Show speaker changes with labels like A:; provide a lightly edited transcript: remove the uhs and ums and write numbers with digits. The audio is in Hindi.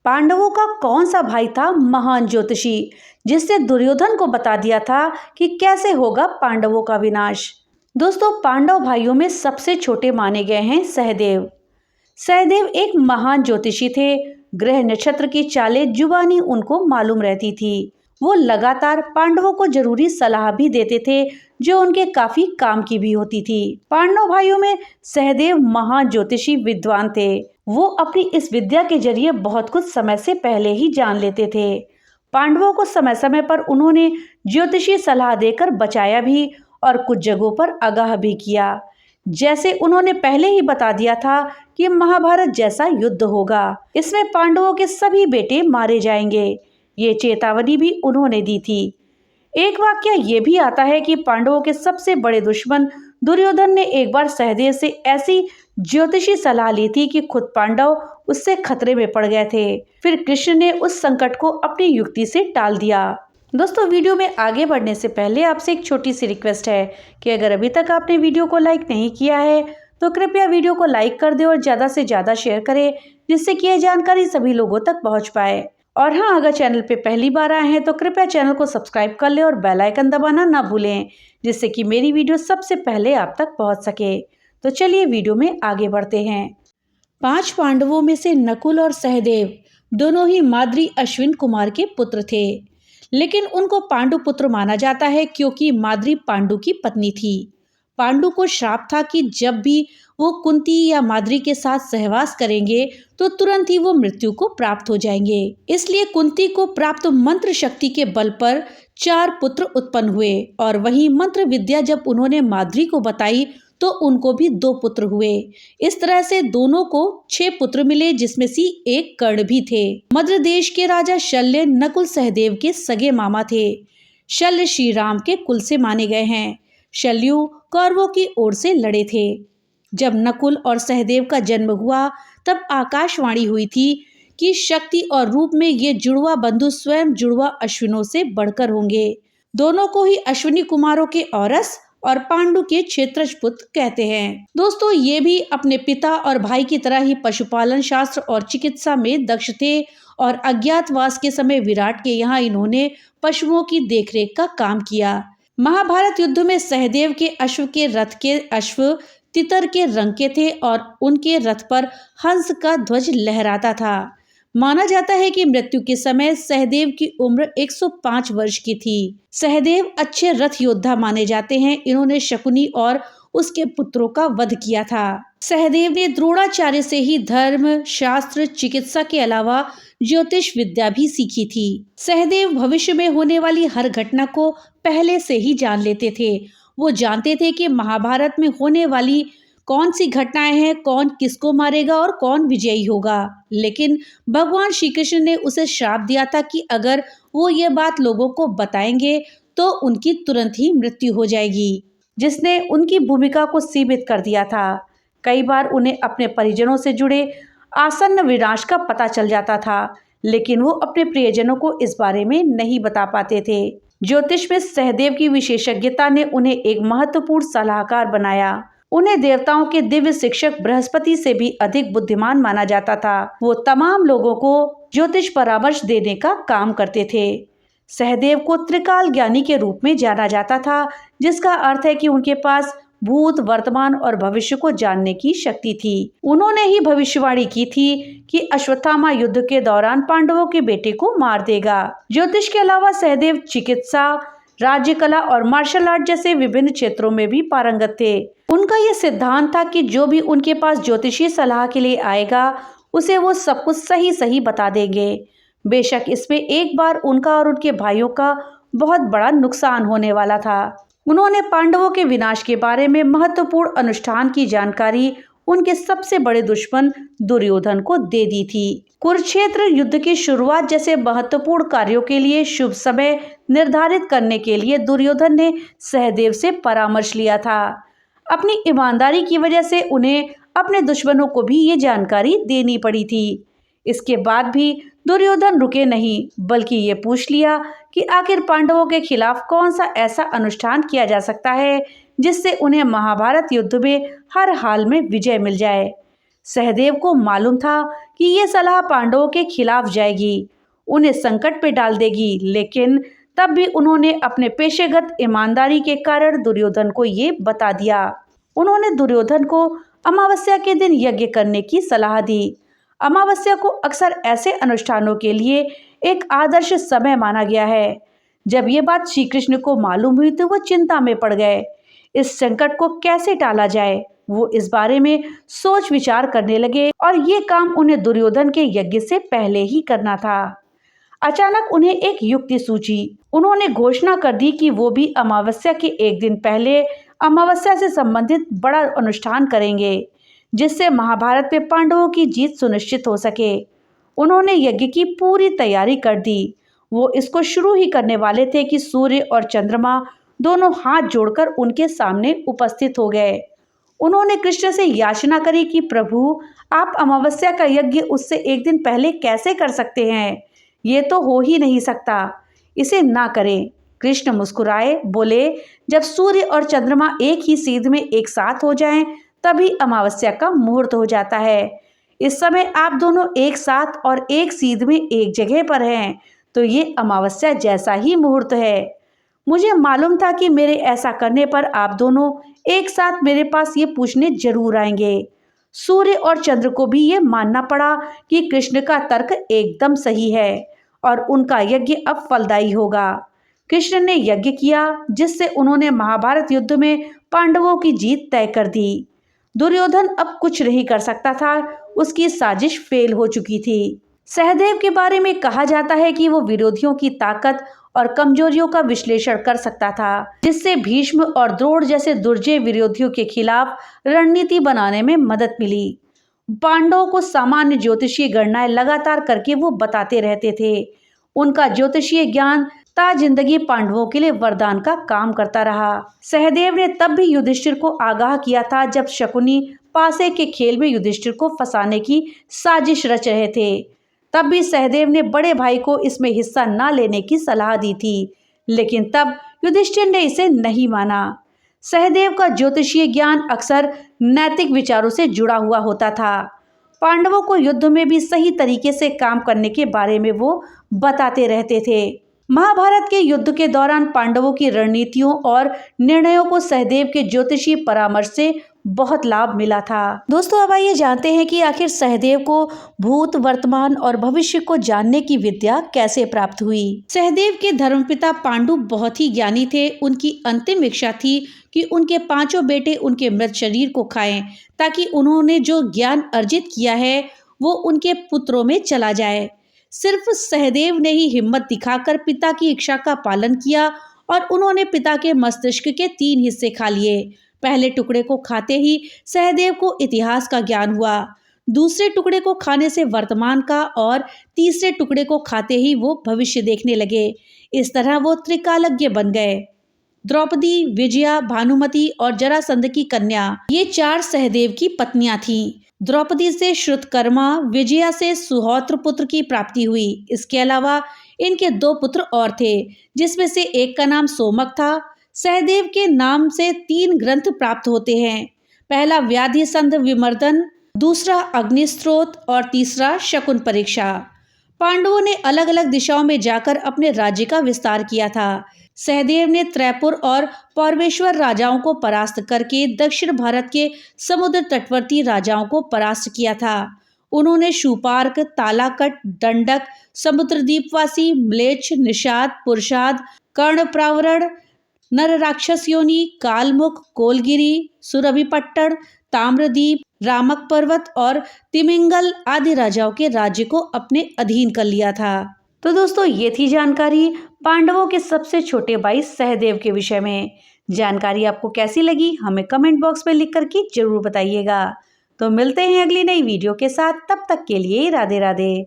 A: पांडवों का कौन सा भाई था महान ज्योतिषी जिसने दुर्योधन को बता दिया था कि कैसे होगा पांडवों का विनाश। दोस्तों, पांडव भाइयों में सबसे छोटे माने गए हैं सहदेव। सहदेव एक महान ज्योतिषी थे। ग्रह नक्षत्र की चालें जुबानी उनको मालूम रहती थी। वो लगातार पांडवों को जरूरी सलाह भी देते थे जो उनके काफी काम की भी होती थी। पांडव भाइयों में सहदेव महान ज्योतिषी विद्वान थे। वो अपनी इस विद्या के जरिए बहुत कुछ समय से पहले ही जान लेते थे। पांडवों को समय समय पर उन्होंने ज्योतिषी सलाह देकर बचाया भी और कुछ जगहों पर आगाह भी किया। जैसे उन्होंने पहले ही बता दिया था कि महाभारत जैसा युद्ध होगा, इसमें पांडवों के सभी बेटे मारे जाएंगे। ये चेतावनी भी उन्होंने दी थी। एक वाक्य ये भी आता है कि पांडवों के सबसे बड़े दुश्मन दुर्योधन ने एक बार सहदेव से ऐसी ज्योतिषी सलाह ली थी कि खुद पांडव उससे खतरे में पड़ गए थे। फिर कृष्ण ने उस संकट को अपनी युक्ति से टाल दिया। दोस्तों, वीडियो में आगे बढ़ने से पहले आपसे एक छोटी सी रिक्वेस्ट है कि अगर अभी तक आपने वीडियो को लाइक नहीं किया है तो कृपया वीडियो को लाइक कर दें और ज़्यादा से ज़्यादा शेयर करें, जिससे कि यह जानकारी सभी लोगों तक पहुंच पाए। और हाँ, अगर चैनल पे पहली बार आए हैं तो कृपया चैनल को सब्सक्राइब कर लें और बेल आइकन दबाना ना भूलें, जिससे कि मेरी वीडियो सबसे पहले आप तक पहुँच सके। तो चलिए वीडियो में आगे बढ़ते हैं। 5 पांडवों में से नकुल और सहदेव दोनों ही माद्री अश्विन कुमार के पुत्र थे, लेकिन उनको पांडु पुत्र माना जाता है क्योंकि माद्री पांडु की पत्नी थी। पांडु को श्राप था कि जब भी वो कुंती या माद्री के साथ सहवास करेंगे तो तुरंत ही वो मृत्यु को प्राप्त हो जाएंगे। इसलिए कुंती को प्राप्त मंत्र शक्ति के बल पर 4 पुत्र उत्पन्न हुए और वही मंत्र विद्या जब उन्होंने माद्री को बताई तो उनको भी 2 पुत्र हुए। इस तरह से दोनों को 6 पुत्र मिले, जिसमें से एक कर्ण भी थे। मद्र देश के राजा शल्य नकुल सहदेव के सगे मामा थे। शल्य श्री राम के कुल से माने गए हैं। शल्यु कौरवों की ओर से लड़े थे। जब नकुल और सहदेव का जन्म हुआ तब आकाशवाणी हुई थी कि शक्ति और रूप में ये जुड़वा बंधु स्वयं जुड़वा अश्विनों से बढ़कर होंगे। दोनों को ही अश्विनी कुमारों के औरस और पांडु के क्षेत्रज पुत्र कहते हैं। दोस्तों, ये भी अपने पिता और भाई की तरह ही पशुपालन शास्त्र और चिकित्सा में दक्ष थे और अज्ञातवास के समय विराट के यहाँ इन्होंने पशुओं की देखरेख का काम किया। महाभारत युद्ध में सहदेव के अश्व के रथ के अश्व तितर के रंग के थे और उनके रथ पर हंस का ध्वज लहराता था। माना जाता है कि मृत्यु के समय सहदेव की उम्र 105 वर्ष की थी। सहदेव अच्छे रथ योद्धा माने जाते हैं। इन्होंने शकुनी और उसके पुत्रों का वध किया था। सहदेव ने द्रोणाचार्य से ही धर्म, शास्त्र, चिकित्सा के अलावा ज्योतिष विद्या भी सीखी थी। सहदेव भविष्य में होने वाली हर घटना को पहले से ही जान लेते थे। वो जानते थे कि महाभारत में होने वाली कौन सी घटनाएं हैं, कौन किसको मारेगा और कौन विजयी होगा। लेकिन भगवान श्री कृष्ण ने उसे श्राप दिया था कि अगर वो ये बात लोगों को बताएंगे तो उनकी तुरंत ही मृत्यु हो जाएगी, जिसने उनकी भूमिका को सीमित कर दिया था। कई बार उन्हें अपने परिजनों से जुड़े आसन्न विनाश का पता चल जाता था, लेकिन वो अपने प्रियजनों को इस बारे में नहीं बता पाते थे। ज्योतिष में सहदेव की विशेषज्ञता ने उन्हें एक महत्वपूर्ण सलाहकार बनाया। उन्हें देवताओं के दिव्य शिक्षक बृहस्पति से भी अधिक बुद्धिमान माना जाता था। वो तमाम लोगों को ज्योतिष परामर्श देने का काम करते थे। सहदेव को त्रिकाल ज्ञानी के रूप में जाना जाता था, जिसका अर्थ है कि उनके पास भूत, वर्तमान और भविष्य को जानने की शक्ति थी। उन्होंने ही भविष्यवाणी की थी कि अश्वत्थामा युद्ध के दौरान पांडवों के बेटे को मार देगा। ज्योतिष के अलावा सहदेव चिकित्सा, राज्य कला और मार्शल आर्ट जैसे विभिन्न क्षेत्रों में भी पारंगत थे। उनका यह सिद्धांत था कि जो भी उनके पास ज्योतिषी सलाह के लिए आएगा उसे वो सब कुछ सही सही बता देंगे। बेशक इसमें एक बार उनका और उनके भाइयों का बहुत बड़ा नुकसान होने वाला था। उन्होंने पांडवों के विनाश के बारे में महत्वपूर्ण अनुष्ठान की जानकारी उनके सबसे बड़े दुश्मन दुर्योधन को दे दी थी। कुरुक्षेत्र युद्ध की शुरुआत जैसे महत्वपूर्ण कार्यों के लिए शुभ समय निर्धारित करने के लिए दुर्योधन ने सहदेव से परामर्श लिया था। अपनी ईमानदारी की वजह से उन्हें अपने दुश्मनों को भी ये जानकारी देनी पड़ी थी। इसके बाद भी दुर्योधन रुके नहीं, बल्कि ये पूछ लिया कि आखिर पांडवों के खिलाफ कौन सा ऐसा अनुष्ठान किया जा सकता है जिससे उन्हें महाभारत युद्ध में हर हाल में विजय मिल जाए। सहदेव को मालूम था कि ये सलाह पांडवों के खिलाफ जाएगी, उन्हें संकट पे डाल देगी, लेकिन तब भी उन्होंने अपने पेशेगत ईमानदारी के कारण दुर्योधन को ये बता दिया। उन्होंने दुर्योधन को अमावस्या के दिन यज्ञ करने की सलाह दी। अमावस्या को अक्सर ऐसे अनुष्ठानों के लिए एक आदर्श समय माना गया है। जब ये बात श्री कृष्ण को मालूम हुई तो वो चिंता में पड़ गए। इस संकट को कैसे टाला जाए, वो इस बारे में सोच विचार करने लगे और ये काम उन्हें दुर्योधन के यज्ञ से पहले ही करना था। अचानक उन्हें एक युक्ति सूझी। उन्होंने घोषणा कर दी कि वो भी अमावस्या के एक दिन पहले अमावस्या से संबंधित बड़ा अनुष्ठान करेंगे, जिससे महाभारत में पांडवों की जीत सुनिश्चित हो सके। उन्होंने यज्ञ की पूरी तैयारी कर दी। वो इसको शुरू ही करने वाले थे कि सूर्य और चंद्रमा दोनों हाथ जोड़कर उनके सामने उपस्थित हो गए। उन्होंने कृष्ण से याचना करी कि प्रभु, आप अमावस्या का यज्ञ उससे एक दिन पहले कैसे कर सकते हैं? ये तो हो ही नहीं सकता, इसे ना करें। कृष्ण मुस्कुराए, बोले, जब सूर्य और चंद्रमा एक ही सीध में एक साथ हो जाएं, तभी अमावस्या का मुहूर्त हो जाता है। इस समय आप दोनों एक साथ और एक सीध में एक जगह पर हैं, तो ये अमावस्या जैसा ही मुहूर्त है। मुझे मालूम था कि मेरे ऐसा करने पर आप दोनों एक साथ मेरे पास ये पूछने जरूर आएंगे। सूर्य और चंद्र को भी ये मानना पड़ा कि कृष्ण का तर्क एकदम सही है और उनका यज्ञ अब फलदायी होगा। कृष्ण ने यज्ञ किया, जिससे उन्होंने महाभारत युद्ध में पांडवों की जीत तय कर दी। दुर्योधन अब कुछ नहीं कर सकता था, उसकी साजिश फेल हो चुकी थी। सहदेव के बारे में कहा जाता है कि वो विरोधियों की ताकत और कमजोरियों का विश्लेषण कर सकता था, जिससे भीष्म और द्रोण जैसे दुर्जय विरोधियों के खिलाफ रणनीति बनाने में मदद मिली। पांडवों को सामान्य ज्योतिषीय गणनाएं लगातार करके वो बताते रहते थे। उनका ज्योतिषीय ज्ञान ता जिंदगी पांडवों के लिए वरदान का काम करता रहा। सहदेव ने तब भी युधिष्ठिर को आगाह किया था जब शकुनी पासे के खेल में युधिष्ठिर को फंसाने की साजिश रच रहे थे। तब भी सहदेव ने बड़े भाई को इसमें हिस्सा न लेने की सलाह दी थी, लेकिन तब युधिष्ठिर ने इसे नहीं माना। सहदेव का ज्योतिषीय ज्ञान अक्सर नैतिक विचारों से जुड़ा हुआ होता था। पांडवों को युद्ध में भी सही तरीके से काम करने के बारे में वो बताते रहते थे। महाभारत के युद्ध के दौरान पांडवों की रणनीतियों और निर्णयों को सहदेव के ज्योतिषीय परामर्श से बहुत लाभ मिला था। दोस्तों, अब आइए जानते हैं कि आखिर सहदेव को भूत, वर्तमान और भविष्य को जानने की विद्या कैसे प्राप्त हुई। सहदेव के धर्मपिता पांडु बहुत ही ज्ञानी थे। उनकी अंतिम इच्छा थी कि उनके पांचों बेटे उनके मृत शरीर को खाएं, ताकि उन्होंने जो ज्ञान अर्जित किया है वो उनके पुत्रों में चला जाए। सिर्फ सहदेव ने ही हिम्मत दिखाकर पिता की इच्छा का पालन किया और उन्होंने पिता के मस्तिष्क के 3 हिस्से खा लिए। पहले टुकड़े को खाते ही सहदेव को इतिहास का ज्ञान हुआ, दूसरे टुकड़े को खाने से वर्तमान का और तीसरे टुकड़े को खाते ही वो भविष्य देखने लगे। इस तरह वो त्रिकालज्ञ बन गए। द्रौपदी, विजया, भानुमति और जरासंध की कन्या, ये 4 सहदेव की पत्नियां थीं। द्रौपदी से श्रुतकर्मा, विजया से सुहोत्र पुत्र की प्राप्ति हुई। इसके अलावा इनके 2 पुत्र और थे, जिसमें से एक का नाम सोमक था। सहदेव के नाम से 3 ग्रंथ प्राप्त होते हैं। पहला व्याधि संध विमर्दन, दूसरा अग्निस्त्रोत और तीसरा शकुन परीक्षा। पांडवों ने अलग अलग दिशाओं में जाकर अपने राज्य का विस्तार किया था। सहदेव ने त्रैपुर और पौरवेश्वर राजाओं को परास्त करके दक्षिण भारत के समुद्र तटवर्ती राजाओं को परास्त किया था। उन्होंने शूपार्क, तालाकट, दंडक, समुद्रद्वीपवासी, म्लेच्छ, निषाद, पुरुषाद, कर्णप्रावरण, नर राक्षस योनि, कालमुख, कोलगिरी, सुरभिपट्टन, ताम्रदीप, रामक पर्वत और तिमिंगल आदि राजाओं के राज्य को अपने अधीन कर लिया था। तो दोस्तों, ये थी जानकारी पांडवों के सबसे छोटे भाई सहदेव के विषय में। जानकारी आपको कैसी लगी हमें कमेंट बॉक्स में लिख करके जरूर बताइएगा। तो मिलते हैं अगली नई वीडियो के साथ, तब तक के लिए राधे राधे।